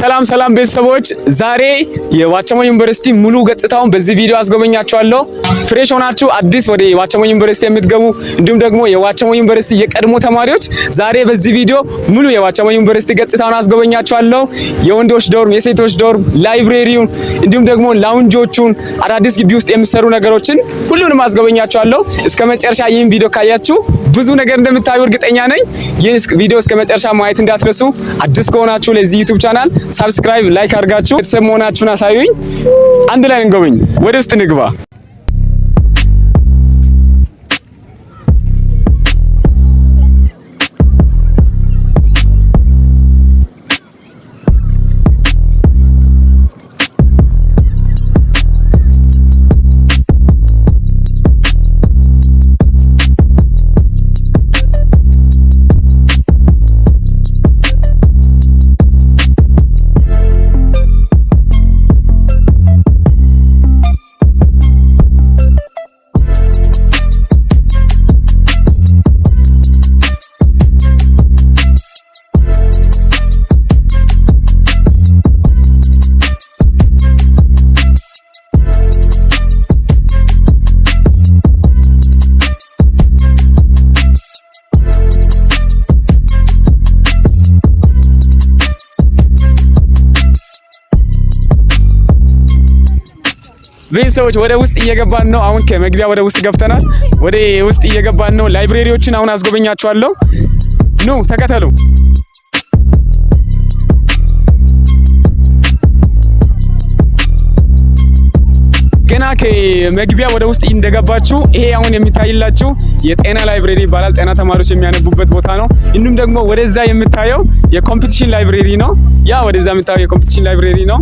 ሰላም ቤተሰቦች ዛሬ የዋቸሞ ዩኒቨርሲቲ ሙሉ ገጽታውን በዚህ ቪዲዮ አስጎበኛችኋለሁ። ፍሬሽ ሆናችሁ አዲስ ወደ ዋቸሞ ዩኒቨርሲቲ የምትገቡ እንዲሁም ደግሞ የዋቸሞ ዩኒቨርሲቲ የቀድሞ ተማሪዎች ዛሬ በዚህ ቪዲዮ ሙሉ የዋቸሞ ዩኒቨርሲቲ ገጽታውን አስጎበኛችኋለሁ። የወንዶች ዶርም፣ የሴቶች ዶርም፣ ላይብሬሪውን እንዲሁም ደግሞ ላውንጆቹን አዳዲስ ግቢ ውስጥ የሚሰሩ ነገሮችን ሁሉንም አስጎበኛችኋለሁ። እስከ መጨረሻ ይህን ቪዲዮ ካያችሁ ብዙ ነገር እንደምታዩ እርግጠኛ ነኝ። ይህ ቪዲዮ እስከ መጨረሻ ማየት እንዳትረሱ። አዲስ ከሆናችሁ ለዚህ ዩቲዩብ ቻናል ሰብስክራይብ፣ ላይክ አድርጋችሁ ቤተሰብ መሆናችሁን አሳዩኝ። አንድ ላይ እንጎብኝ። ወደ ውስጥ ንግባ። ቤተሰቦች ወደ ውስጥ እየገባን ነው። አሁን ከመግቢያ ወደ ውስጥ ገብተናል። ወደ ውስጥ እየገባን ነው። ላይብሬሪዎችን አሁን አስጎበኛችኋለሁ። ኑ ተከተሉ። ገና ከመግቢያ ወደ ውስጥ እንደገባችሁ ይሄ አሁን የሚታይላችሁ የጤና ላይብሬሪ ይባላል። ጤና ተማሪዎች የሚያነቡበት ቦታ ነው። እንዲሁም ደግሞ ወደዛ የምታየው የኮምፒቲሽን ላይብሬሪ ነው። ያ ወደዛ የምታየው የኮምፒቲሽን ላይብሬሪ ነው።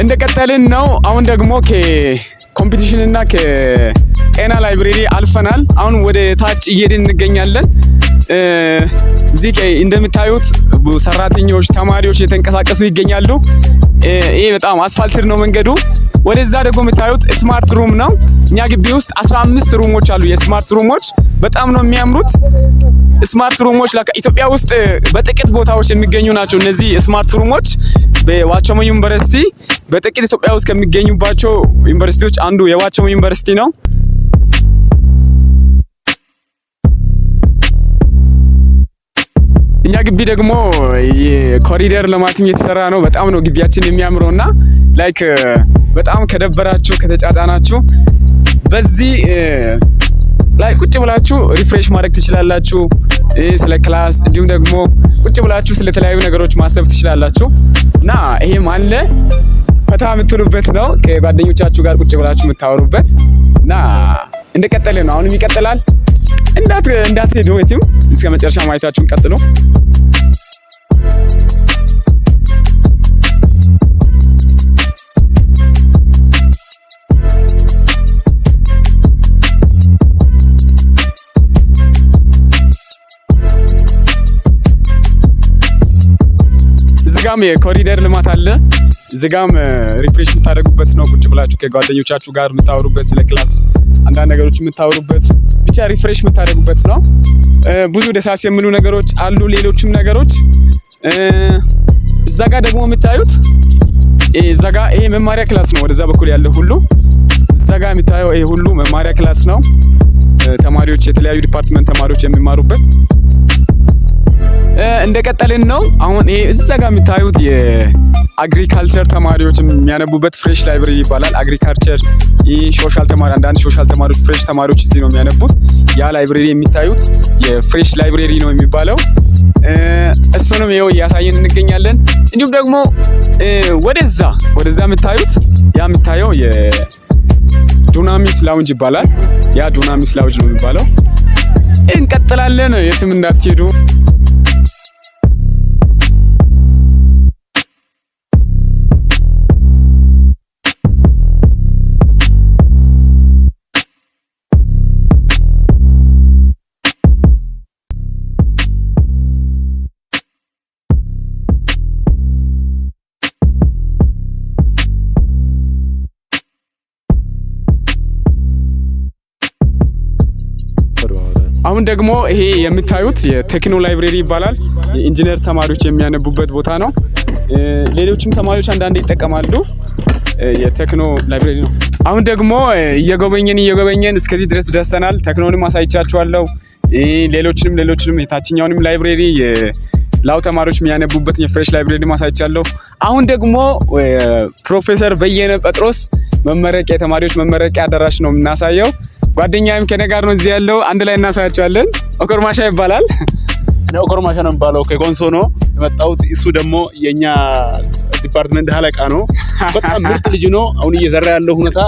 እንደቀጠልን ነው። አሁን ደግሞ ከኮምፒቲሽን እና ከጤና ላይብሬሪ አልፈናል። አሁን ወደ ታች እየሄድን እንገኛለን። እዚህ እንደምታዩት ሰራተኞች፣ ተማሪዎች የተንቀሳቀሱ ይገኛሉ። ይሄ በጣም አስፋልትድ ነው መንገዱ። ወደዛ ደግሞ የምታዩት ስማርት ሩም ነው። እኛ ግቢ ውስጥ 15 ሩሞች አሉ። የስማርት ሩሞች በጣም ነው የሚያምሩት። ስማርት ሩሞች ኢትዮጵያ ውስጥ በጥቂት ቦታዎች የሚገኙ ናቸው። እነዚህ ስማርት ሩሞች በዋቸሞ ዩኒቨርሲቲ በጥቂት ኢትዮጵያ ውስጥ ከሚገኙባቸው ዩኒቨርሲቲዎች አንዱ የዋቸሞ ዩኒቨርሲቲ ነው። እኛ ግቢ ደግሞ የኮሪደር ልማትም እየተሰራ ነው። በጣም ነው ግቢያችን የሚያምረውና ላይክ በጣም ከደበራችሁ ከተጫጫናችሁ በዚህ ላይ ቁጭ ብላችሁ ሪፍሬሽ ማድረግ ትችላላችሁ። ስለ ክላስ እንዲሁም ደግሞ ቁጭ ብላችሁ ስለተለያዩ ነገሮች ማሰብ ትችላላችሁ እና ይሄም አለ ፈታ የምትሉበት ነው። ከጓደኞቻችሁ ጋር ቁጭ ብላችሁ የምታወሩበት እና እንደቀጠለ ነው። አሁንም ይቀጥላል። እንዳትሄዱ ወይም እስከ መጨረሻ ማየታችሁን ቀጥሉ። እዚጋም የኮሪደር ልማት አለ። እዚጋም ሪፍሬሽ የምታደርጉበት ነው። ቁጭ ብላችሁ ከጓደኞቻችሁ ጋር የምታወሩበት፣ ስለ ክላስ አንዳንድ ነገሮች የምታወሩበት፣ ብቻ ሪፍሬሽ የምታደርጉበት ነው። ብዙ ደሳስ የሚሉ ነገሮች አሉ። ሌሎችም ነገሮች እዛጋ ደግሞ የምታዩት እዛጋ ይሄ መማሪያ ክላስ ነው። ወደዛ በኩል ያለው ሁሉ እዛጋ የምታየው ይሄ ሁሉ መማሪያ ክላስ ነው። ተማሪዎች የተለያዩ ዲፓርትመንት ተማሪዎች የሚማሩበት እንደቀጠልን ነው። አሁን ይሄ እዛጋ የምታዩት የአግሪካልቸር ተማሪዎች የሚያነቡበት ፍሬሽ ላይብሬሪ ይባላል። አግሪካልቸር ሶሻል ተማሪ አንዳንድ ሶሻል ተማሪዎች ፍሬሽ ተማሪዎች እዚህ ነው የሚያነቡት። ያ ላይብሬሪ የሚታዩት የፍሬሽ ላይብሬሪ ነው የሚባለው። እሱንም ይኸው እያሳየን እንገኛለን። እንዲሁም ደግሞ ወደዛ የምታዩት ያ የምታየው የዱናሚስ ላውንጅ ይባላል። ያ ዱናሚስ ላውንጅ ነው የሚባለው። እንቀጥላለን። የትም እንዳትሄዱ። አሁን ደግሞ ይሄ የምታዩት የቴክኖ ላይብረሪ ይባላል። የኢንጂነር ተማሪዎች የሚያነቡበት ቦታ ነው። ሌሎችም ተማሪዎች አንዳንዴ ይጠቀማሉ። የቴክኖ ላይብረሪ ነው። አሁን ደግሞ እየጎበኘን እስከዚህ ድረስ ደርሰናል። ቴክኖንም አሳይቻችኋለሁ። ሌሎችንም የታችኛውንም ላይብረሪ ላው ተማሪዎች የሚያነቡበት የፍሬሽ ላይብረሪ ማሳይቻለሁ። አሁን ደግሞ ፕሮፌሰር በየነ ጴጥሮስ መመረቂያ የተማሪዎች መመረቂያ አዳራሽ ነው የምናሳየው። ጓደኛዬም ከኔ ጋር ነው እዚህ ያለው። አንድ ላይ እናሳያቸዋለን። ኦኮርማሻ ይባላል። ኦኮርማሻ ነው የሚባለው። ከኮንሶ ነው የመጣሁት። እሱ ደግሞ የኛ ዲፓርትመንት ሀለቃ ነው። በጣም ምርጥ ልጅ ነው። አሁን እየዘራ ያለው ሁኔታ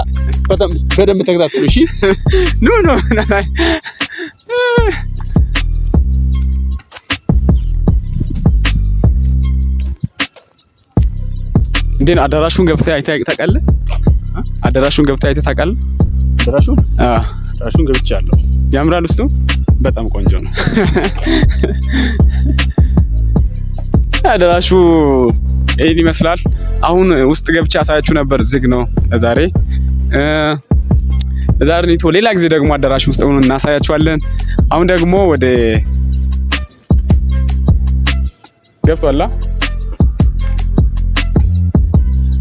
በጣም በደንብ ተከታተሉ። እሺ ኖ እንዴት አዳራሹን ገብተህ አይተህ ታውቃለህ? አዳራሹን ገብተህ አይተህ ታውቃለህ? አዳራሹን ገብቻለሁ። ያምራል። ውስጡ በጣም ቆንጆ ነው። አዳራሹ ይሄን ይመስላል። አሁን ውስጥ ገብቼ አሳያችሁ ነበር። ዝግ ነው ለዛሬ ነው። ሌላ ጊዜ ደግሞ አዳራሹ ውስጥ ሆነን እናሳያችኋለን። አሁን ደግሞ ወደ ገብቷላ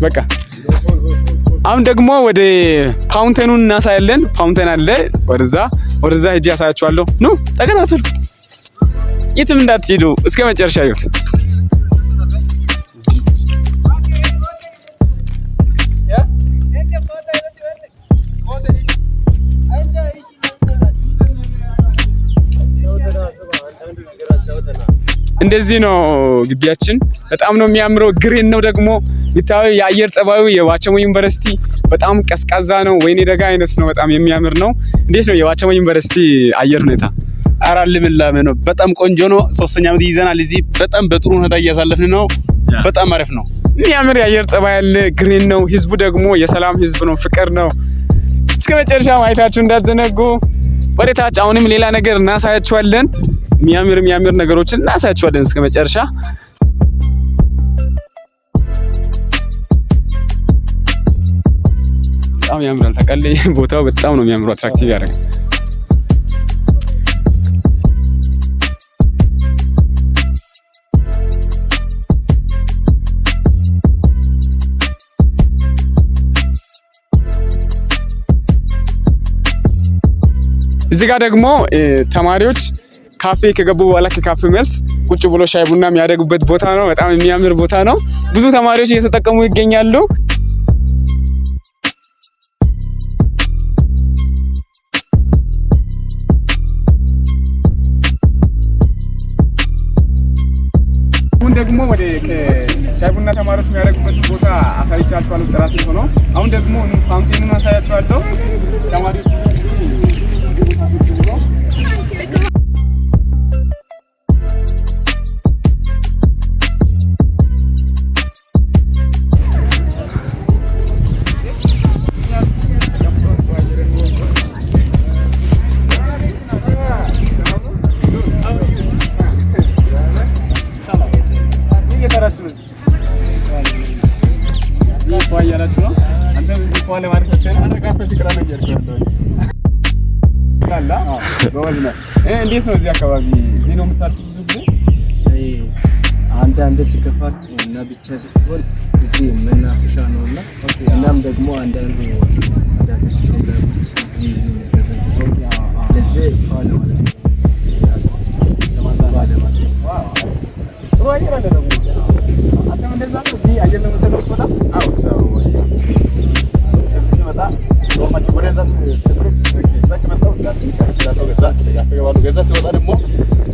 በቃ አሁን ደግሞ ወደ ፋውንቴኑን እናሳያለን። ፋውንቴን አለ ወደዛ ሄጄ ያሳያችኋለሁ። ኑ ተከታተሉ። የትም እንዳትሄዱ እስከ መጨረሻ ይዩት። እንደዚህ ነው ግቢያችን። በጣም ነው የሚያምረው። ግሪን ነው ደግሞ ይታዩ። የአየር ጸባዩ የዋቸሞ ዩኒቨርሲቲ በጣም ቀዝቃዛ ነው። ወይኔ ደጋ አይነት ነው። በጣም የሚያምር ነው። እንዴት ነው የዋቸሞ ዩኒቨርሲቲ አየር ሁኔታ? ልምላሜ ነው። በጣም ቆንጆ ነው። 3ኛ ዓመት ይዘናል። እዚህ በጣም በጥሩ ሁኔታ እያሳለፍን ነው። በጣም አሪፍ ነው። የሚያምር የአየር ጸባይ ያለ ግሪን ነው። ህዝቡ ደግሞ የሰላም ህዝብ ነው። ፍቅር ነው። እስከ መጨረሻ ማየታችሁ እንዳትዘነጉ። ወደ ታች አሁንም ሌላ ነገር እናሳያችኋለን። የሚያምር ነገሮችን እናሳያችኋለን እስከ መጨረሻ። በጣም ያምራል። ታውቃለህ ቦታው በጣም ነው የሚያምረው። አትራክቲቭ ያደርጋል። እዚህ ጋር ደግሞ ተማሪዎች ካፌ ከገቡ በኋላ ከካፌ መልስ ቁጭ ብሎ ሻይ ቡና የሚያደርጉበት ቦታ ነው። በጣም የሚያምር ቦታ ነው። ብዙ ተማሪዎች እየተጠቀሙ ይገኛሉ። አሁን ደግሞ ወደ ሻይ ቡና ተማሪዎች የሚያደርጉበት ቦታ አሳይቻችኋለሁ። ጥራስ ሆኖ አሁን ደግሞ ፋውንቴኑን አሳያችኋለሁ። ተማሪዎች እንዴት ነው እዚህ አካባቢ? እዚህ ነው የምታልፉት ብዙ ጊዜ? አንዳንድ ሲከፋት እና ብቻ ሲሆን እዚህ መናፈሻ ነውና እናም ደግሞ አንዳንድ አዳዲስ ፕሮግራሞች እዚህ ለዚህ ፋለ ማለት ነው። ጥሩ አየር አለ ደግሞ። አንተም እንደዛ ነው እዚህ አየር ለመሰለፍ በጣም ገዛ ሲወጣ ደግሞ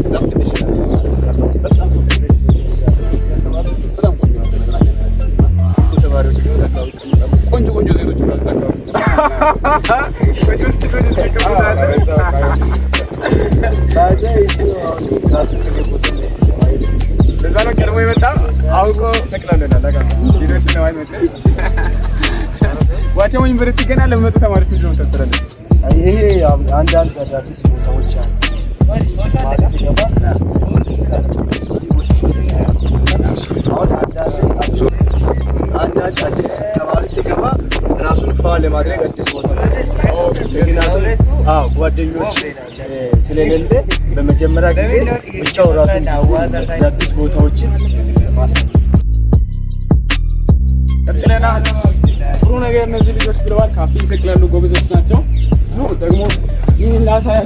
እዛም ትንሽ በጣም ቆንጆ ዜጎች ለዛ ነው ቀድሞ የመጣ አውቆ ሰቅላለናል። ዋቸሞ ዩኒቨርሲቲ ገና ለመጡ ተማሪዎች ምንድን ነው የምታስተላልፈው? ይሄ አንዳንድ አዳዲስ ቦታዎች አሉ። አንዳንድ አዲስ ተማሪ ሲገባ ራሱን ለማድረግ አዲስ ቦታ ጓደኞች ስለሌለ በመጀመሪያ ጊዜ ብቻው ራሱ አዲስ ቦታዎችን ቀጥለናል። ጥሩ ነገር እነዚህ ልጆች ብለዋል። ካፌ ይሰቅላሉ፣ ጎበዞች ናቸው። ደግሞ ይህን ላሳያ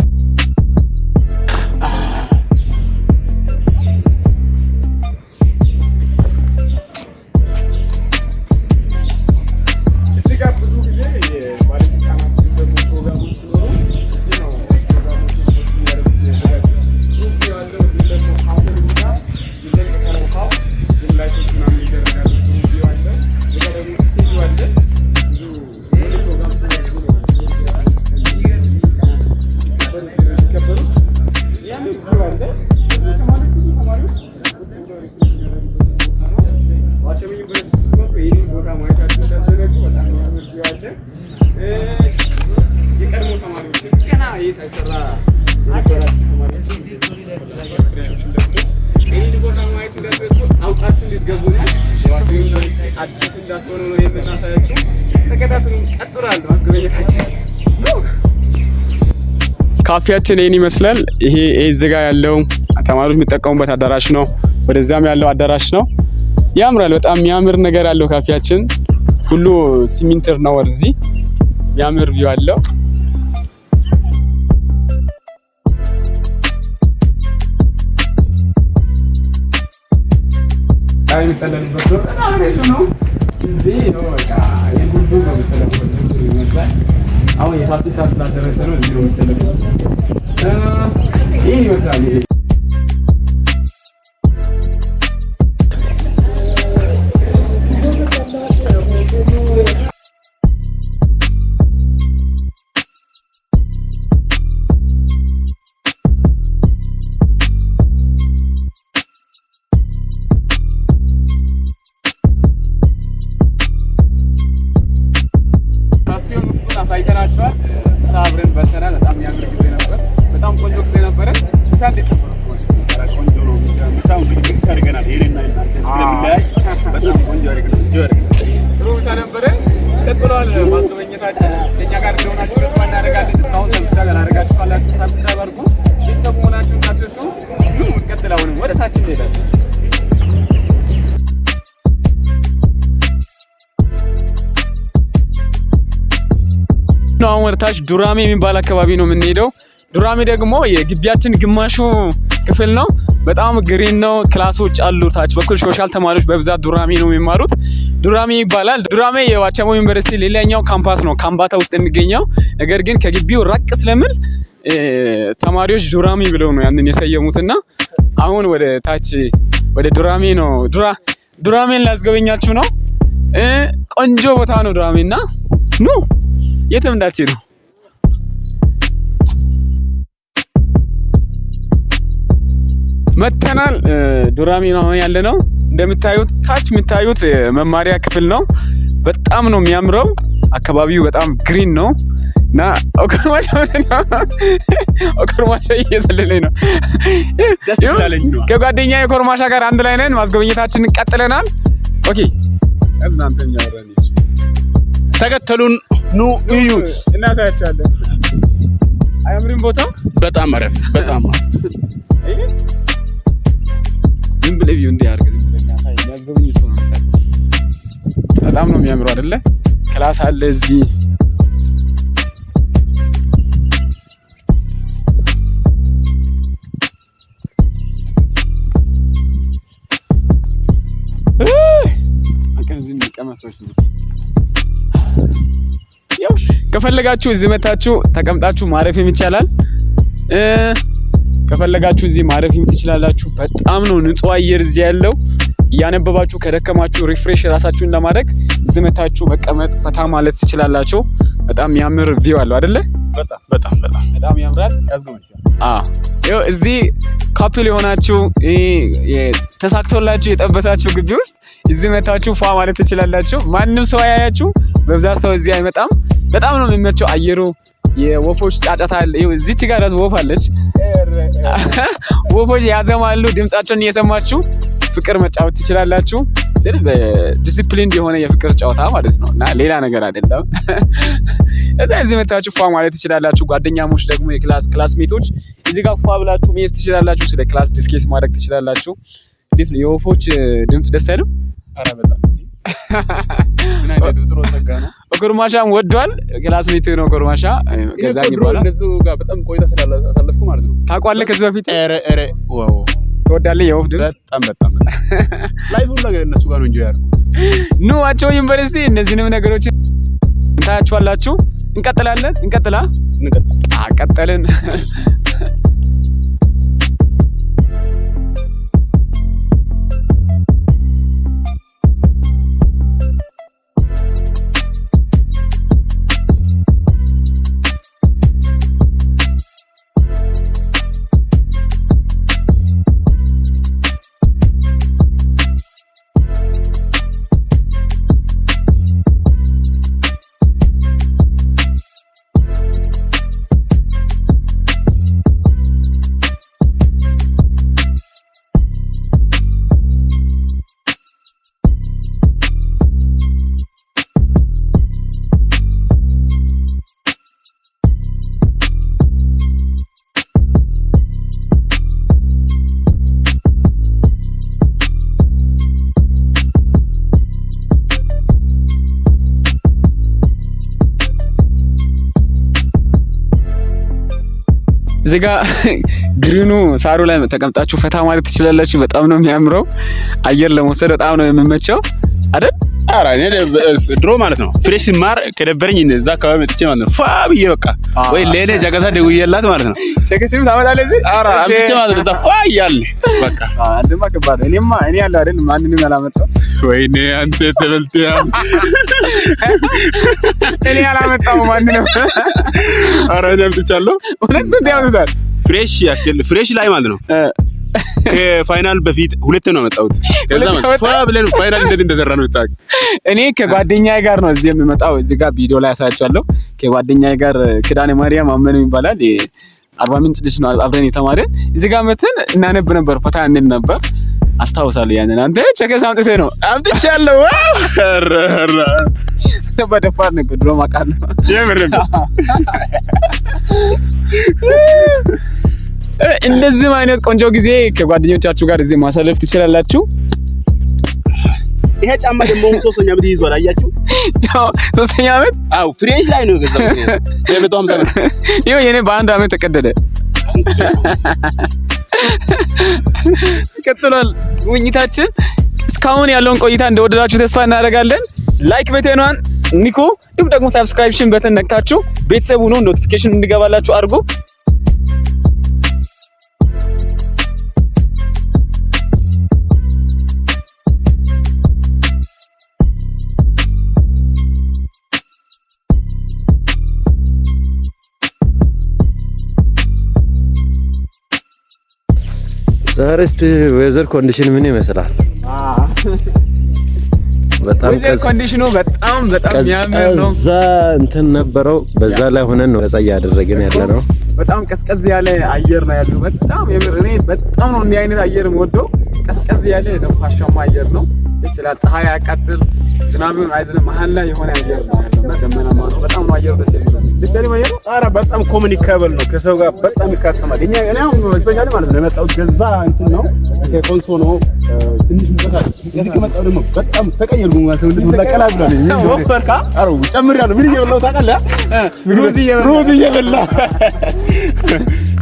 ካፌያችን ይሄን ይመስላል። ይሄ እዚህ ጋር ያለው ተማሪዎች የሚጠቀሙበት አዳራሽ ነው። ወደዛም ያለው አዳራሽ ነው። ያምራል። በጣም የሚያምር ነገር ያለው ካፌያችን ሁሉ ሲሚንተር ነው። ወደዚህ የሚያምር ቪው አለው። አይ ተለልበቶ ነው እዚህ ነው በቃ የሁሉ በመሰለበት ይመስላል። አሁን የፋቲ ሰዓት ስላደረሰ ነው እዚህ ነው መሰለበት። ይሄ ይመስላል። ይሄ አሳይተናቸዋል። አብረን በልተናል። በጣም የሚያምር ጊዜ ነበር። በጣም ቆንጆ ጊዜ ነበረ። ቆንጆ ነው። ምሳው እንግዲህ አድርገናል። ይሄንና ስለምንለያይ በጣም ቆንጆ አድርገናል። ጥሩ ምሳ ነበረ። ቀጥሏል ማስጎብኘታችን። ከእኛ ጋር እንደሆናችሁ ተስፋ እናደርጋለን። እስካሁን ሰብስክራይብ ያላደረጋችሁ ካላችሁ ሰብስክራይብ አድርጉ። ቤተሰብ መሆናችሁን እንዳትረሱ። እንቀጥል። አሁንም ወደ ታች እንሄዳለን። አሁን ወደ ታች ዱራሜ የሚባል አካባቢ ነው የምንሄደው። ዱራሜ ደግሞ የግቢያችን ግማሹ ክፍል ነው። በጣም ግሪን ነው። ክላሶች አሉ። ታች በኩል ሶሻል ተማሪዎች በብዛት ዱራሜ ነው የሚማሩት። ዱራሜ ይባላል። ዱራሜ የዋቸሞ ዩኒቨርሲቲ ሌላኛው ካምፓስ ነው፣ ካምባታ ውስጥ የሚገኘው። ነገር ግን ከግቢው ራቅ ስለምን ተማሪዎች ዱራሜ ብለው ነው ያንን የሰየሙትና አሁን ወደ ታች ወደ ዱራሜ ነው ዱራሜን ላስጎበኛችሁ ነው። ቆንጆ ቦታ ነው ዱራሜና ኑ የትም እንዳትሄዱ። መተናል። ዱራሜ ነው ያለ ነው። እንደምታዩት ታች የምታዩት መማሪያ ክፍል ነው። በጣም ነው የሚያምረው። አካባቢው በጣም ግሪን ነው እና ኦኮርማሻ እየዘለለኝ ነው። ከጓደኛዬ ኮርማሻ ጋር አንድ ላይ ነን። ማስጎብኘታችንን ቀጥለናል። ኦኬ እናንተኛ ወራኒ ተከተሉን፣ ኑ እዩት፣ እናሳያችኋለን። አያምርም ቦታው? በጣም አረፍ፣ በጣም ምን ብለህ ቪው እንዲያርግ ዝም ብለህ ያሳይ ያስጎብኝ ሰው ነው። በጣም ነው የሚያምረው አይደለ? ክላስ አለ እዚህ። አከዚህ የሚቀመሰዎች ነው። ያው ከፈለጋችሁ እዚህ መታችሁ ተቀምጣችሁ ማረፍም ይቻላል። ከፈለጋችሁ እዚህ ማረፍም ትችላላችሁ። በጣም ነው ንጹህ አየር እዚህ ያለው። እያነበባችሁ ከደከማችሁ ሪፍሬሽ ራሳችሁን ለማድረግ እዚህ መታችሁ መቀመጥ ፈታ ማለት ትችላላችሁ። በጣም የሚያምር ቪው አለው አይደለ? በጣም ያምራል። ያው እዚህ ካፕል የሆናችሁ ተሳክቶላችሁ የጠበሳችሁ ግቢ ውስጥ እዚህ መታችሁ ፏ ማለት ትችላላችሁ። ማንም ሰው አያያችሁ። በብዛት ሰው እዚህ አይመጣም። በጣም ነው የሚመቸው አየሩ። የወፎች ጫጫታ አለ። እዚች ጋር ራስ ወፍ አለች። ወፎች ያዘማሉ። ድምጻቸውን እየሰማችሁ ፍቅር መጫወት ትችላላችሁ። ዲሲፕሊን የሆነ የፍቅር ጨዋታ ማለት ነው እና ሌላ ነገር አይደለም። እዚህ መታችሁ ፏ ማለት ትችላላችሁ። ጓደኛሞች ደግሞ የክላስ ክላስሜቶች እዚህ ጋር ፏ ብላችሁ መሄድ ትችላላችሁ። ስለ ክላስ ዲስኬስ ማድረግ ትችላላችሁ። እንዴት ነው የወፎች ድምጽ ደስ አይልም? ኧረ በጣም ምን አይነት ጥሩ ጸጋ ነው። ኮርማሻም ወዷል። ክላስሜት ነው ኮርማሻ ገዛኝ ይባላል። እንደዚህ ጋር በጣም ቆይታ ስላሳለፍኩ ማለት ነው። ታውቃለህ ከዚህ በፊት ኧረ ዋው ትወዳለህ የወፍ ድምጽ? በጣም ላይቭ ሁሉ ነገር እነሱ ጋር ነው እንጂ ያርኩት። ኑ ዋቸው ዩኒቨርሲቲ እነዚህንም ነገሮች እንታያችኋላችሁ። እንቀጥላለን። ቀጠልን። እዚህ ጋር ግሪኑ ሳሩ ላይ ተቀምጣችሁ ፈታ ማለት ትችላላችሁ። በጣም ነው የሚያምረው። አየር ለመውሰድ በጣም ነው የሚመቸው አይደል? ኧረ እኔ ድሮ ማለት ነው ፍሬሽ ሲማር ከደበረኝ እዛ አካባቢ መጥቼ ማለት ነው ፋ ብዬ በቃ ወይ ሌላ ጃጋሳ ደውዬላት ማለት ነው ቸከሲም ታመጣለህ እዚህ ኧረ አምጥቼ ማለት ነው እዛ ፋ እያለ በቃ አንደማ ከባድ ነው። እኔ ያለው አይደል ማንንም ያላመጣው ወይኔ አንተ ተበልተያ እኔ ያላመጣው ማንንም ኧረ እኔ አምጥቻለሁ። እውነት ስንት ያመጣል? ፍሬሽ ያክል ፍሬሽ ላይ ማለት ነው ከፋይናል በፊት ሁለት ነው ያመጣሁት። ከዛ ማለት ብለን ፋይናል እንደዘራ ነው የምታውቅ። እኔ ከጓደኛዬ ጋር ነው እዚህ የምመጣው። እዚህ ጋር ቪዲዮ ላይ አሳያችኋለሁ። ከጓደኛዬ ጋር ኪዳነ ማርያም አመነ ይባላል። አርባ ምንጭ ልጅ ነው አብረን የተማረን። እዚህ ጋር መተን እናነብ ነበር፣ ፈታ እንል ነበር። አስታውሳለሁ ያንን። አንተ ቸከስ አምጥተህ ነው? አምጥቻለሁ። አረ በደፋር ነው ድሮ ማቃለሁ የምር እንደዚህ አይነት ቆንጆ ጊዜ ከጓደኞቻችሁ ጋር እዚህ ማሳለፍ ትችላላችሁ። ይሄ ጫማ ደግሞ ሶስተኛ ዓመት ይዟል። አያችሁ? ሶስተኛ ዓመት? አው ፍሬሽ ላይ ነው የገዛሁት። የ150 ብር ይሄ የኔ በአንድ ዓመት ተቀደደ። ቀጥሏል ውይይታችን። እስካሁን ያለውን ቆይታ እንደወደዳችሁ ተስፋ እናደርጋለን። ላይክ በተኗን ኒኮ እንዲሁም ደግሞ ሰብስክሪፕሽን በተን ነክታችሁ ቤተሰቡ ነው ኖቲፊኬሽን እንዲገባላችሁ አድርጉ። ዛሬስ ዌዘር ኮንዲሽን ምን ይመስላል? በጣም ዌዘር ኮንዲሽኑ በጣም የሚያምር ነው። እዛ እንትን ነበረው በዛ ላይ ሆነን ነው ፀሐይ ያደረገን ያለ ነው። በጣም ቀዝቀዝ ያለ አየር ነው ያለው። በጣም እኔ በጣም ነው እንዲህ አይነት አየር የምወደው። ቀዝቀዝ ያለ ነፋሻማ አየር ነው። ይችላል ፀሐይ ያቃጥል፣ ዝናብም አይዝንም፣ መሀል ላይ የሆነ አየር ነው ያለውና ደመናማ ነው። በጣም ነው አየሩ ደስ የሚለው። ለምሳሌ ማለት ነው ኧረ በጣም ኮሙኒኬብል ነው ከሰው ጋር በጣም ይካተማል። እኔ አሁን ስፔሻሊ ማለት ነው የመጣሁት ገዛ እንትን ነው ከኮንሶ ነው። ትንሽ ሙቀት አለ። እዚህ ከመጣሁ ደግሞ በጣም ተቀየርኩ ማለት ነው። እንዴት ለቀላ ብሏል። ወፈርካ? ኧረ ጨምሬያለሁ። ምን እየበላሁ ታውቃለህ? ሩዝ እየበላ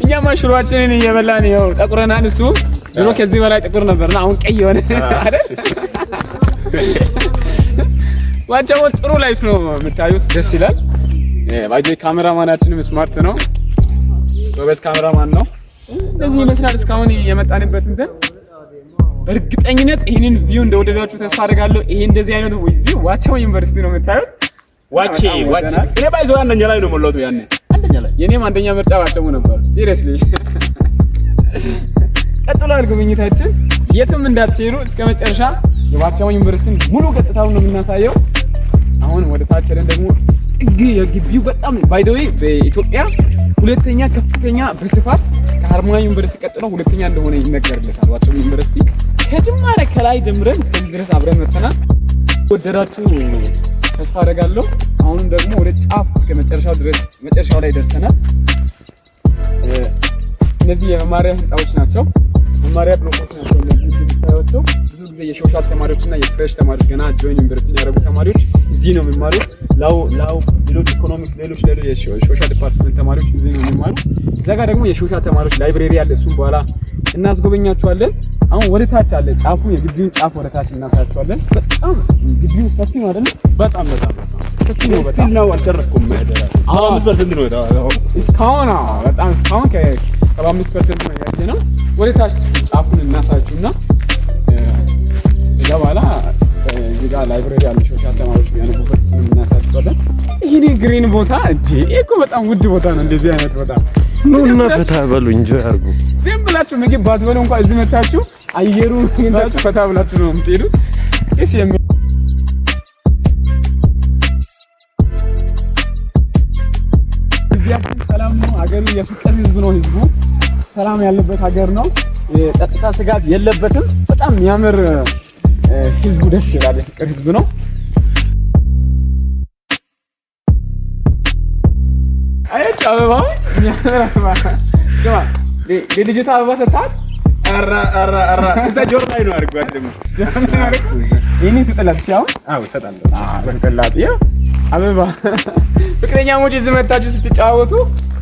እኛማ ሽሮአችንን እየበላን ይኸው ጠቁረናል። እሱ ድሮ ከዚህ በላይ ጥቁር ነበርና አሁን ቀይ ሆነ አይደል? ዋቻው ጥሩ ላይፍ ነው የምታዩት፣ ደስ ይላል። ባይዜ ካሜራማናችንም ስማርት ነው፣ ጎበዝ ካሜራማን ነው። እንደዚህ ይመስላል እስካሁን የመጣንበት እንትን። በእርግጠኝነት ይሄንን ቪው እንደወደዳችሁ ተስፋ አደርጋለሁ። ይሄ እንደዚህ አይነት ቪው ዋቻው ዩኒቨርሲቲ ነው የምታዩት። ዋቼ እኔ ባይዘው አንደኛ ላይ ነው ሞላው ያኔ አንደኛ ላይ የኔም አንደኛ ምርጫ ዋቻው ነበር። ሲሪየስሊ ቀጥሏል ጉብኝታችን። የትም እንዳትሄዱ እስከ መጨረሻ የዋቻው ዩኒቨርሲቲን ሙሉ ገጽታውን ነው የምናሳየው። አሁን ወደ ታች ሄደን ደግሞ የግቢው በጣም ባይ ዘ ዌይ በኢትዮጵያ ሁለተኛ ከፍተኛ በስፋት ከሀርማያ ዩኒቨርሲቲ ቀጥሎ ሁለተኛ እንደሆነ ይነገርለታል። ዋቻው ዩኒቨርሲቲ ከጅማሬ ከላይ ጀምረን እስከዚህ ድረስ አብረን መጥተናል። ወደዳችሁ ተስፋ አደርጋለሁ። አሁንም ደግሞ ወደ ጫፍ እስከ መጨረሻው ላይ ደርሰናል። እነዚህ የመማሪያ ህንፃዎች ናቸው፣ መማሪያ ብሎኮች ናቸው። እነዚህ የምታዩቸው ብዙ ጊዜ የሶሻል ተማሪዎችና የፍሬሽ ተማሪዎች ገና ጆይን ዩኒቨርሲቲ ያደረጉ ተማሪዎች እዚህ ነው የሚማሩት። ሌሎች ኢኮኖሚክስ፣ ሌሎች የሶሻል ዲፓርትመንት ተማሪዎች እዚህ ነው የሚማሩት። እዛ ጋር ደግሞ የሶሻል ተማሪዎች ላይብሬሪ አለ። እሱም በኋላ እናስጎበኛችኋለን። አሁን ወደ ታች አለ ጫፉ፣ የግቢውን ጫፍ ወደ ታች እናሳያችኋለን። በጣም ግቢው ሰፊ ነው አይደል? በጣም ሰፊ ነው። በጣም ነው። አልጨረስኩም። 75% ነው እስካሁን። በጣም እስካሁን ከ75% ነው ያየነው። ወደ ታች ጫፉን እናሳያችሁና እዛ በኋላ እዚህ ጋር ላይብሬሪ ያለ ሶሻል ተማሪዎች የሚያነቡበት እሱን እናሳያችኋለን። ይሄ ግሪን ቦታ እኮ በጣም ውድ ቦታ ነው። እንደዚህ አይነት ቦታ ኑና ፈታ በሉ፣ ኢንጆይ አድርጉ። ዝም ብላችሁ ምግብ ባትበሉ እንኳን እዚህ መታችሁ አየሩ እንታችሁ ፈታ ብላችሁ ነው የምትሄዱት። እሺ እዚያችን ሰላም ነው። ሀገሩ የፍቅር ህዝብ ነው። ህዝቡ ሰላም ያለበት ሀገር ነው። የጸጥታ ስጋት የለበትም። በጣም የሚያምር ህዝቡ ደስ ይላል። የፍቅር ህዝብ ነው። አየች አበባ የሚያምር አበባ ስማ፣ ለልጅቷ አበባ ሰጣት። አራ እዛ ጆሮ ላይ ነው አድርጓት። ደግሞ ይሄን ስጥላት ሲያው እሰጣለሁ። በቀላጥ ያ አበባ ፍቅረኛሞች እዚህ መታችሁ ስትጫወቱ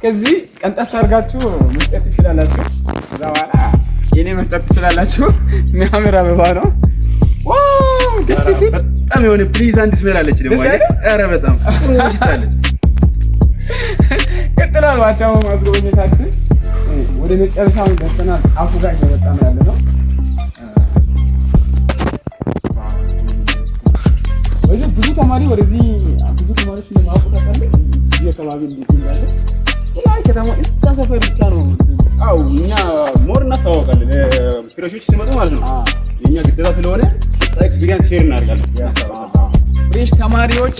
ከዚህ ቀንጠስ አድርጋችሁ መስጠት ትችላላችሁ። እዛ በኋላ የኔ መስጠት ትችላላችሁ። የሚያምር አበባ ነው። ዋው ደስ ሲል በጣም የሆነ ፕሊዝ አንድ ስሜላለች ደግሞ አይደል? ኧረ በጣም ሽታለች። ቀጥላል ዋቻው ማስጎብኘታችን ወደ መጨረሻው ደርሰናል። ጫፉ ጋር እየወጣ ነው ያለነው። ብዙ ተማሪ ወደዚህ ብዙ ተማሪዎች እንደማውቁት አለ። እዚህ አካባቢ እንዴት እንዳለ ላይ ከተማው እዛ ሰፈር ብቻ ነው። አው እኛ ሞር እናስተዋወቃለን ፍሬሾች ሲመጡ ማለት ነው። የኛ ግዴታ ስለሆነ ኤክስፒሪየንስ ሼር እናደርጋለን። ፍሬሽ ተማሪዎች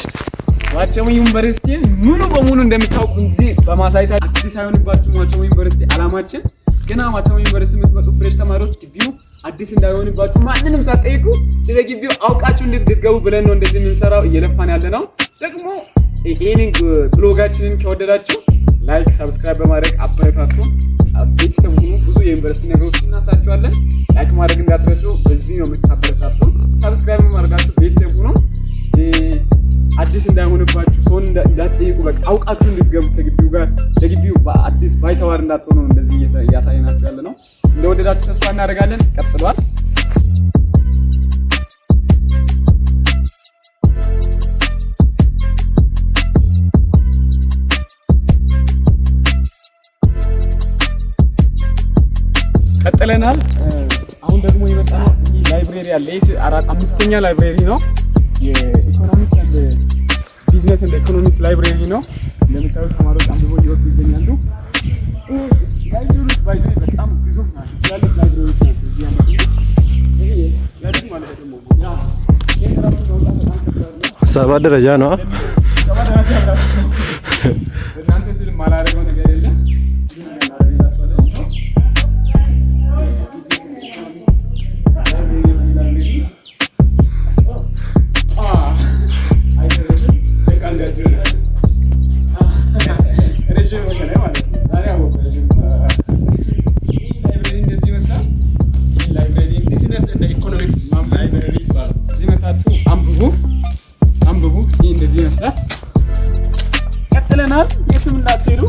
ዋቸሞ ዩኒቨርሲቲ ሙሉ በሙሉ እንደምታውቁ እዚህ በማሳየት አዲስ አይሆንባችሁ። ዋቸሞ ዩኒቨርሲቲ አላማችን ገና ዋቸሞ ዩኒቨርሲቲ የምትመጡ ፍሬሽ ተማሪዎች ግቢው አዲስ እንዳይሆንባችሁ ማንንም ሳትጠይቁ ስለ ግቢው አውቃችሁ እንድትገቡ ብለን ነው እንደዚህ የምንሰራው፣ እየለፋን ያለ ነው። ደግሞ ይሄንን ብሎጋችንን ከወደዳችሁ ላይክ፣ ሰብስክራይብ በማድረግ አበረታቱ። ቤተሰብ ሁኑ። ብዙ የዩኒቨርሲቲ ነገሮች እናሳያችኋለን። ላይክ ማድረግ እንዳትረሱ። በዚህ ነው የምታበረታቱ። ሰብስክራይብ በማድረጋችሁ ቤተሰብ ሁኑ። አዲስ እንዳይሆንባችሁ ሰውን እንዳትጠይቁ፣ በቃ አውቃችሁ እንድትገቡ ከግቢው ጋር ለግቢው በአዲስ ባይተዋር እንዳትሆኑ እንደዚህ እያሳየናችሁ ያለ ነው። እንደወደዳችሁ ተስፋ እናደርጋለን። ቀጥሏል። ቀጥለናል። አሁን ደግሞ የመጣነው ላይብሬሪ አለ። ይሄ 5ኛ ላይብሬሪ ነው። የኢኮኖሚክስ እና ቢዝነስ እና ኢኮኖሚክስ ላይብሬሪ ነው። እንደምታዩት ተማሪዎች አንብበው እየወጡ ይገኛሉ። ላይብሬሪዎች ባይዘ በጣም ግዙፍ ናቸው። ትላልቅ ላይብሬሪዎች ናቸው። እዚህ ያሉት ይሄ ያሉት ማለት ደግሞ ያ የራሱ መውጣት በጣም ከባድ ነው። 7 ደረጃ ነው። 7 ደረጃ ነው። እናንተ ስል ማላረገው ነገር የለም። ቀጥለናል። የትም እንዳትሄዱ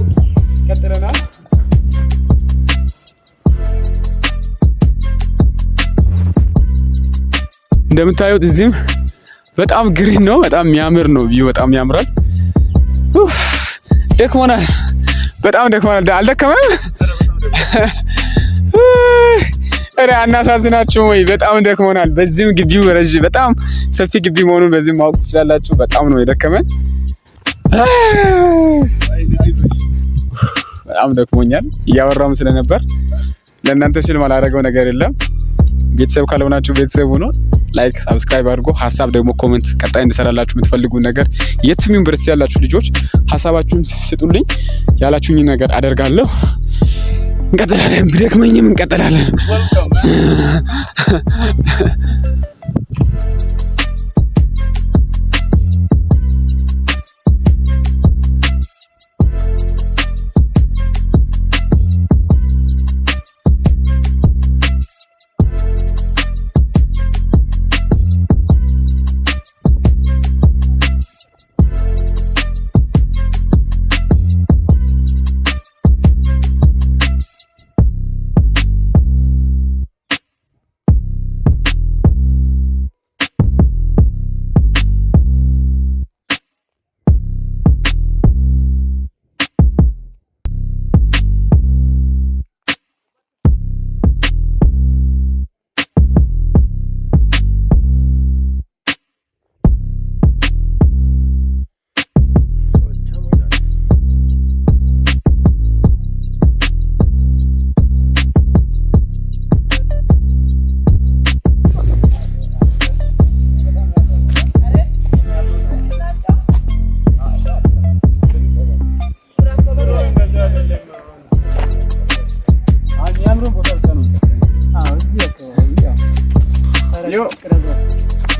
ቀጥለናል። እንደምታዩት እዚህም በጣም ግሪን ነው። በጣም የሚያምር ነው። ቪው በጣም ያምራል። ደክሞናል። በጣም ደክሞናል። አልደከመም? ኧረ አናሳዝናችሁ ወይ? በጣም ደክሞናል። በዚህም ግቢው ረጅም በጣም ሰፊ ግቢ መሆኑን በዚህም ማወቅ ትችላላችሁ። በጣም ነው የደከመን። በጣም ደክሞኛል። እያወራም ስለነበር ለእናንተ ስል ማላደርገው ነገር የለም። ቤተሰብ ካልሆናችሁ ቤተሰብ ሆኖ ላይክ፣ ሰብስክራይብ አድርጎ ሀሳብ ደግሞ ኮሜንት ቀጣይ እንድሰራላችሁ የምትፈልጉ ነገር የትም ዩኒቨርሲቲ ያላችሁ ልጆች ሀሳባችሁን ስጡልኝ። ያላችሁኝ ነገር አደርጋለሁ። እንቀጥላለን። ቢደክመኝም እንቀጥላለን።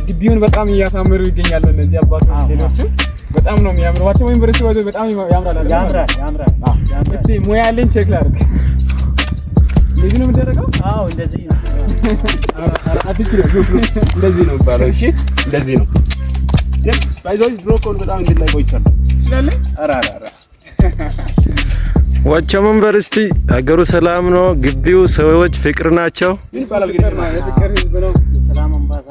ግቢውን በጣም እያሳመሩ ይገኛሉ እነዚህ አባቶች። ሌሎችም በጣም ነው የሚያምሩ። ዋቸሞ ዩኒቨርሲቲ ወደ በጣም ያምራል። እስቲ ሙያ ያለኝ ቼክ ላድርግ። እንደዚህ ነው የምደረገው? አዎ እንደዚህ ነው። እንደዚህ ነው ባለው። እሺ እንደዚህ ነው። ባይዞይ ብሮኮን በጣም እንድላይ ቆይቷል። ስላለ አራ ዋቸሞ ዩኒቨርሲቲ ሀገሩ ሰላም ነው። ግቢው ሰዎች ፍቅር ናቸው።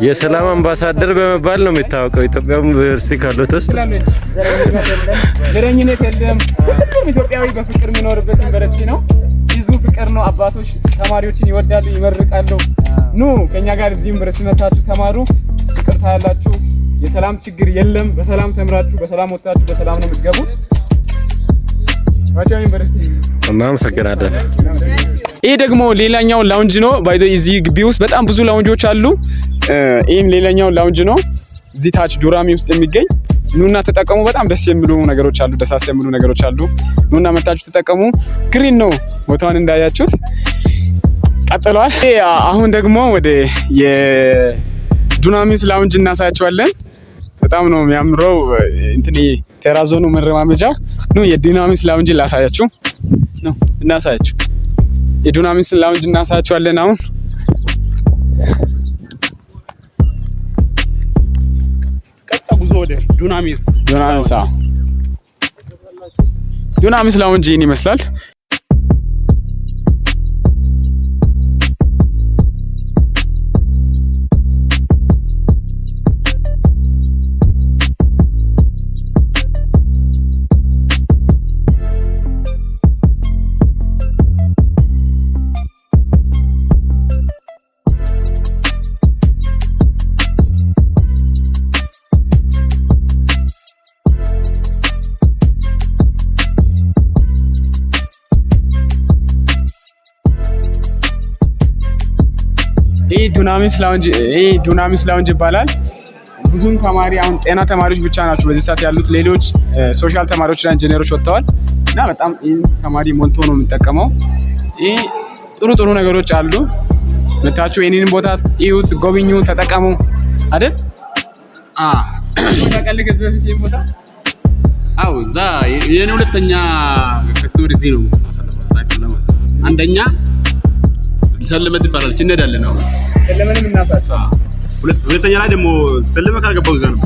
የሰላም አምባሳደር በመባል ነው የሚታወቀው ኢትዮጵያ ዩኒቨርሲቲ ካሉት ውስጥ። ዘረኝነት የለም። ሁሉም ኢትዮጵያዊ በፍቅር የሚኖርበት ዩኒቨርሲቲ ነው። ህዝቡ ፍቅር ነው። አባቶች ተማሪዎችን ይወዳሉ፣ ይመርቃሉ። ኑ ከኛ ጋር እዚህ ዩኒቨርሲቲ መታችሁ ተማሩ። ፍቅር ታያላችሁ። የሰላም ችግር የለም። በሰላም ተምራችሁ በሰላም ወጣችሁ በሰላም ነው የምትገቡት። ዋቸሞ ዩኒቨርሲቲ እናመሰግናለን። ይሄ ደግሞ ሌላኛው ላውንጅ ነው። ባይዘ እዚህ ግቢ ውስጥ በጣም ብዙ ላውንጆች አሉ። ይሄም ሌላኛው ላውንጅ ነው እዚህ ታች ዱራሚ ውስጥ የሚገኝ። ኑና ተጠቀሙ። በጣም ደስ የሚሉ ነገሮች አሉ፣ ደሳስ የሚሉ ነገሮች አሉ። ኑና መታችሁ ተጠቀሙ። ግሪን ነው ቦታውን እንዳያችሁት ቀጥሏል። አሁን ደግሞ ወደ የዱናሚስ ላውንጅ እናሳያችኋለን። በጣም ነው የሚያምረው። እንትን ቴራዞኑ መረማመጃ ነው። የዱናሚስ ላውንጅ ላሳያችሁ ነው እናሳያችሁ። የዱናሚስ ላውንጅ እናሳያችኋለን። አሁን ቀጣ ጉዞ ወደ ዱናሚስ ላውንጅ ይህን ይመስላል። ይሄ ዱናሚስ ላውንጅ ይባላል። ብዙም ተማሪ አሁን ጤና ተማሪዎች ብቻ ናቸው በዚህ ሰዓት ያሉት። ሌሎች ሶሻል ተማሪዎች እና ኢንጂነሮች ወጥተዋል እና በጣም ተማሪ ሞልቶ ነው የሚጠቀመው። ይሄ ጥሩ ነገሮች አሉ። መታችሁ ይሄንን ቦታ እዩት፣ ጎብኙ፣ ተጠቀሙ አይደል? አዎ እዛ የኔ ሁለተኛ ከስተመር እዚህ ነው። አንደኛ ሰለመት ይባላል። እንሄዳለን አሁን ሰለመንም እናሳቸው። ሁለተኛ ላይ ደግሞ ሰለመ ካልገባው እዛ ነው።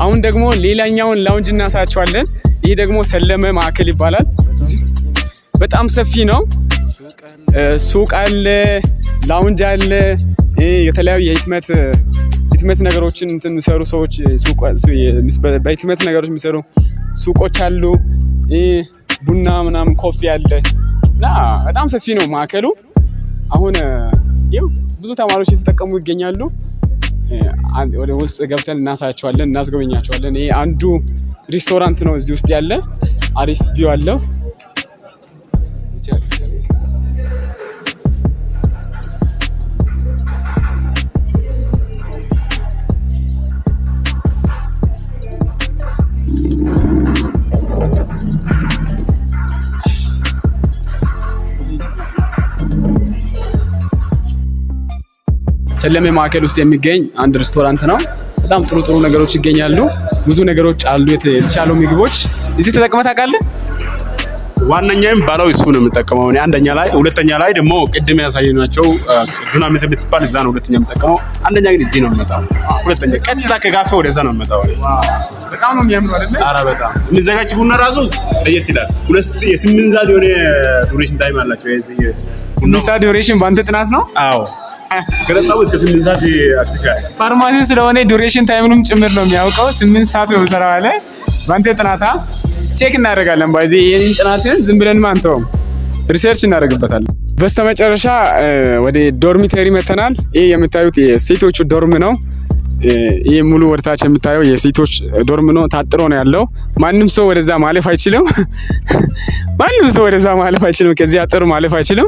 አሁን ደግሞ ሌላኛውን ላውንጅ እናሳያቸዋለን። ይህ ደግሞ ሰለመ ማዕከል ይባላል። በጣም ሰፊ ነው። ሱቅ አለ፣ ላውንጅ አለ፣ የተለያዩ የህትመት ነገሮችን እንትን የሚሰሩ ሰዎች በህትመት ነገሮች የሚሰሩ ሱቆች አሉ። ቡና ምናምን ኮፊ አለ እና በጣም ሰፊ ነው ማዕከሉ። አሁን ይኸው ብዙ ተማሪዎች እየተጠቀሙ ይገኛሉ። ወደ ውስጥ ገብተን እናሳያቸዋለን፣ እናስጎበኛቸዋለን። ይሄ አንዱ ሬስቶራንት ነው እዚህ ውስጥ ያለ። አሪፍ ቪው አለው። ሰለሜ ማዕከል ውስጥ የሚገኝ አንድ ሬስቶራንት ነው። በጣም ጥሩ ነገሮች ይገኛሉ። ብዙ ነገሮች አሉ፣ የተሻሉ ምግቦች። እዚህ ተጠቅመህ ታውቃለህ? ዋነኛም ባለው እሱ ነው የምጠቀመው እኔ አንደኛ ላይ። ሁለተኛ ላይ ደግሞ ቅድም ያሳየናቸው ዱናሚስ የምትባል እዛ ነው ሁለተኛ የምጠቀመው። አንደኛ ግን እዚህ ነው የምመጣው። ሁለተኛ ቀጥታ ከጋፌ ወደዛ ነው የምመጣው። በጣም ነው የሚያምረው አይደል? ኧረ በጣም የሚዘጋጅ ቡና ራሱ ለየት ይላል። የ8 ሰዓት የሆነ ዱሬሽን ታይም አላቸው። የዚህ 8 ሰዓት ዱሬሽን በአንተ ጥናት ነው? አዎ ከጠጣው እስከ 8 ሰዓት አትካይ። ፋርማሲ ስለሆነ ዱሬሽን ታይምንም ጭምር ነው የሚያውቀው። 8 ሰዓት ነው ሰራው አለ። በአንተ ጥናታ ቼክ እናደርጋለን። ባይዚ ይሄን ጥናትን ዝም ብለን ማንተውም ሪሰርች እናደርግበታለን። በስተመጨረሻ ወደ ዶርሚተሪ መተናል። ይሄ የምታዩት የሴቶቹ ዶርም ነው። ይሄ ሙሉ ወደታች የምታየው የሴቶች ዶርም ነው። ታጥሮ ነው ያለው። ማንም ሰው ወደዛ ማለፍ አይችልም። ከዚህ አጥር ማለፍ አይችልም።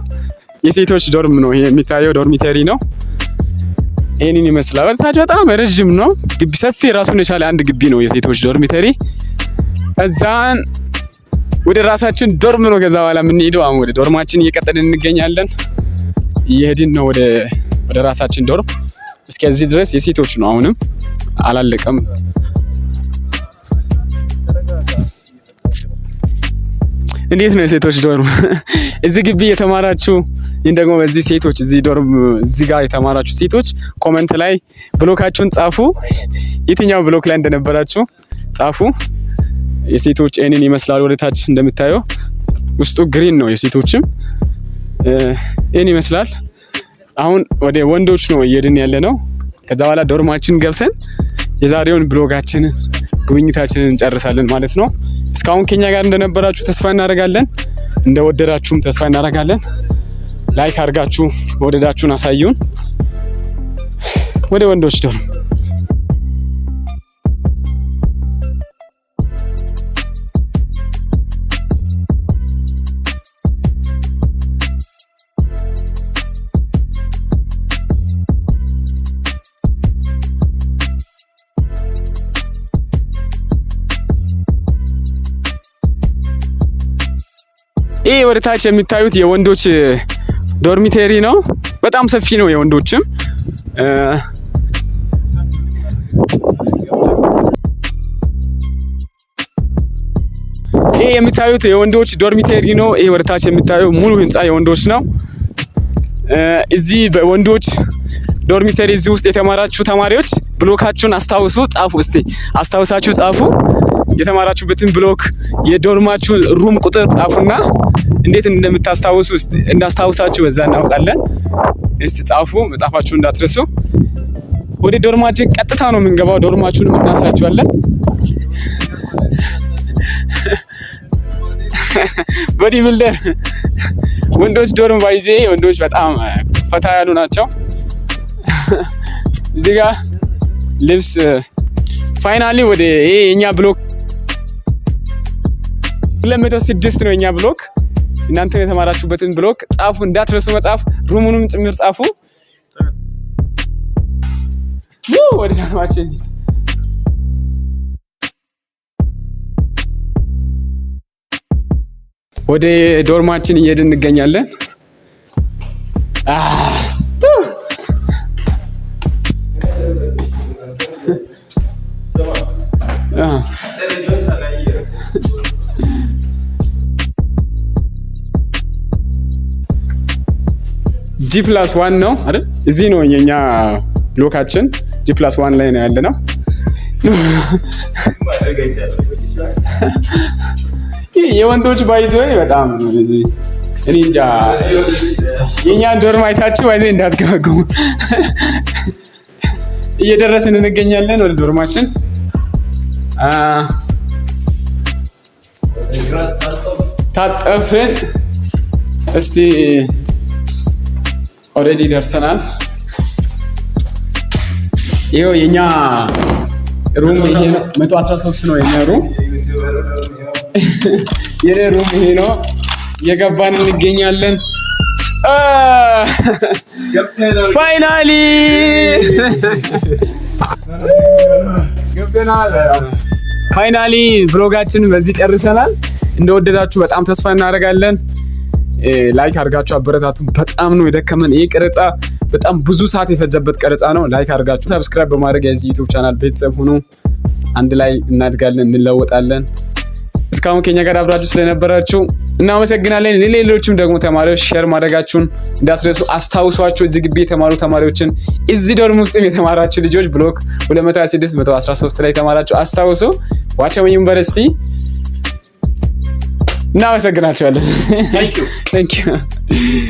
የሴቶች ዶርም ነው ይሄ የሚታየው። ዶርሚተሪ ነው። ይሄንን ይመስላል። ወደታች በጣም ረጅም ነው። ግቢ ሰፊ ራሱን የቻለ አንድ ግቢ ነው የሴቶች ዶርሚተሪ። እዛን ወደ ራሳችን ዶርም ነው ከዛ በኋላ የምንሄደው። አሁን ወደ ዶርማችን እየቀጠልን እንገኛለን። እየሄድን ነው ወደ ራሳችን ዶርም። እስከዚህ ድረስ የሴቶች ነው። አሁንም አላለቀም። እንዴት ነው የሴቶች ዶርም? እዚህ ግቢ የተማራችሁ ይሄን ደግሞ በዚህ ሴቶች እዚህ ዶርም እዚህ ጋር የተማራችሁ ሴቶች ኮሜንት ላይ ብሎካችሁን ጻፉ። የትኛው ብሎክ ላይ እንደነበራችሁ ጻፉ። የሴቶች ይሄንን ይመስላል። ወደታች እንደምታየው ውስጡ ግሪን ነው። የሴቶችም ይሄን ይመስላል። አሁን ወደ ወንዶች ነው እየሄድን ያለ ነው። ከዛ በኋላ ዶርማችን ገብተን የዛሬውን ብሎጋችንን ጉብኝታችንን እንጨርሳለን ማለት ነው። እስካሁን ከኛ ጋር እንደነበራችሁ ተስፋ እናደርጋለን። እንደወደዳችሁም ተስፋ እናደርጋለን። ላይክ አድርጋችሁ ወደዳችሁን አሳዩን። ወደ ወንዶች ዶርም ይሄ ወደ ታች የሚታዩት የወንዶች ዶርሚተሪ ነው። በጣም ሰፊ ነው። የወንዶችም ይሄ የሚታዩት የወንዶች ዶርሚተሪ ነው። ይሄ ወደ ታች የሚታየው ሙሉ ህንጻ የወንዶች ነው። እዚህ በወንዶች ዶርሚተሪ እዚህ ውስጥ የተማራችሁ ተማሪዎች ብሎካችሁን አስታውሱ፣ ጻፉ። እስቲ አስታውሳችሁ ጻፉ። የተማራችሁበትን ብሎክ የዶርማችሁ ሩም ቁጥር ጻፉና እንዴት እንደምታስታውሱ እንዳስታውሳችሁ በዛ እናውቃለን። እስቲ ጻፉ፣ መጻፋችሁን እንዳትረሱ። ወደ ዶርማችን ቀጥታ ነው የምንገባው። ዶርማችሁን እናሳያችኋለን። ቦዲ ቢልደር ወንዶች ዶርም ባይዜ ወንዶች በጣም ፈታ ያሉ ናቸው። እዚህ ጋር ልብስ ፋይናሊ ወደ ይሄ የኛ ብሎክ 206 ነው የኛ ብሎክ። እናንተ የተማራችሁበትን ብሎክ ጻፉ፣ እንዳትረሱ መጻፍ። ሩሙንም ጭምር ጻፉ። ወደ ዶርማችን እንሂድ። ወደ ዶርማችን እየሄድን እንገኛለን። G+1 ነው አይደል? እዚህ ነው የኛ ብሎካችን። G+1 ላይ ነው ያለነው። የወንዶች ባይዞ በጣም እኔ እንጃ። የኛ ዶርም አይታችሁ ባይዞ እንዳትገመገሙ። እየደረስን እንገኛለን ወደ ዶርማችን። ታጠፍን። እስቲ ኦልሬዲ ደርሰናል። ይሄው የኛ ሩም ይሄ ነው። 113 ነው የኛ ሩም። የኔ ሩም ይሄ ነው። የገባን እንገኛለን። ፋይናሊ ገብተናል። ፋይናሊ ብሎጋችን በዚህ ጨርሰናል። እንደወደዳችሁ በጣም ተስፋ እናደርጋለን። ላይክ አድርጋችሁ አበረታቱን። በጣም ነው የደከመን። ይሄ ቀረጻ በጣም ብዙ ሰዓት የፈጀበት ቀረጻ ነው። ላይክ አድርጋችሁ ሰብስክራይብ በማድረግ የዚህ ዩቲዩብ ቻናል ቤተሰብ ሁኑ። አንድ ላይ እናድጋለን፣ እንለወጣለን። እስካሁን ከኛ ጋር አብራችሁ ስለነበራችሁ እናመሰግናለን። ሌሎችም ደግሞ ተማሪዎች ሼር ማድረጋችሁን እንዳትረሱ። አስታውሷችሁ እዚህ ግቢ የተማሩ ተማሪዎችን እዚህ ዶርም ውስጥም የተማራችሁ ልጆች ብሎክ 226 113 ላይ ተማራችሁ አስታውሱ። ዋቸሞ ዩኒቨርሲቲ እናመሰግናችኋለን። Thank you.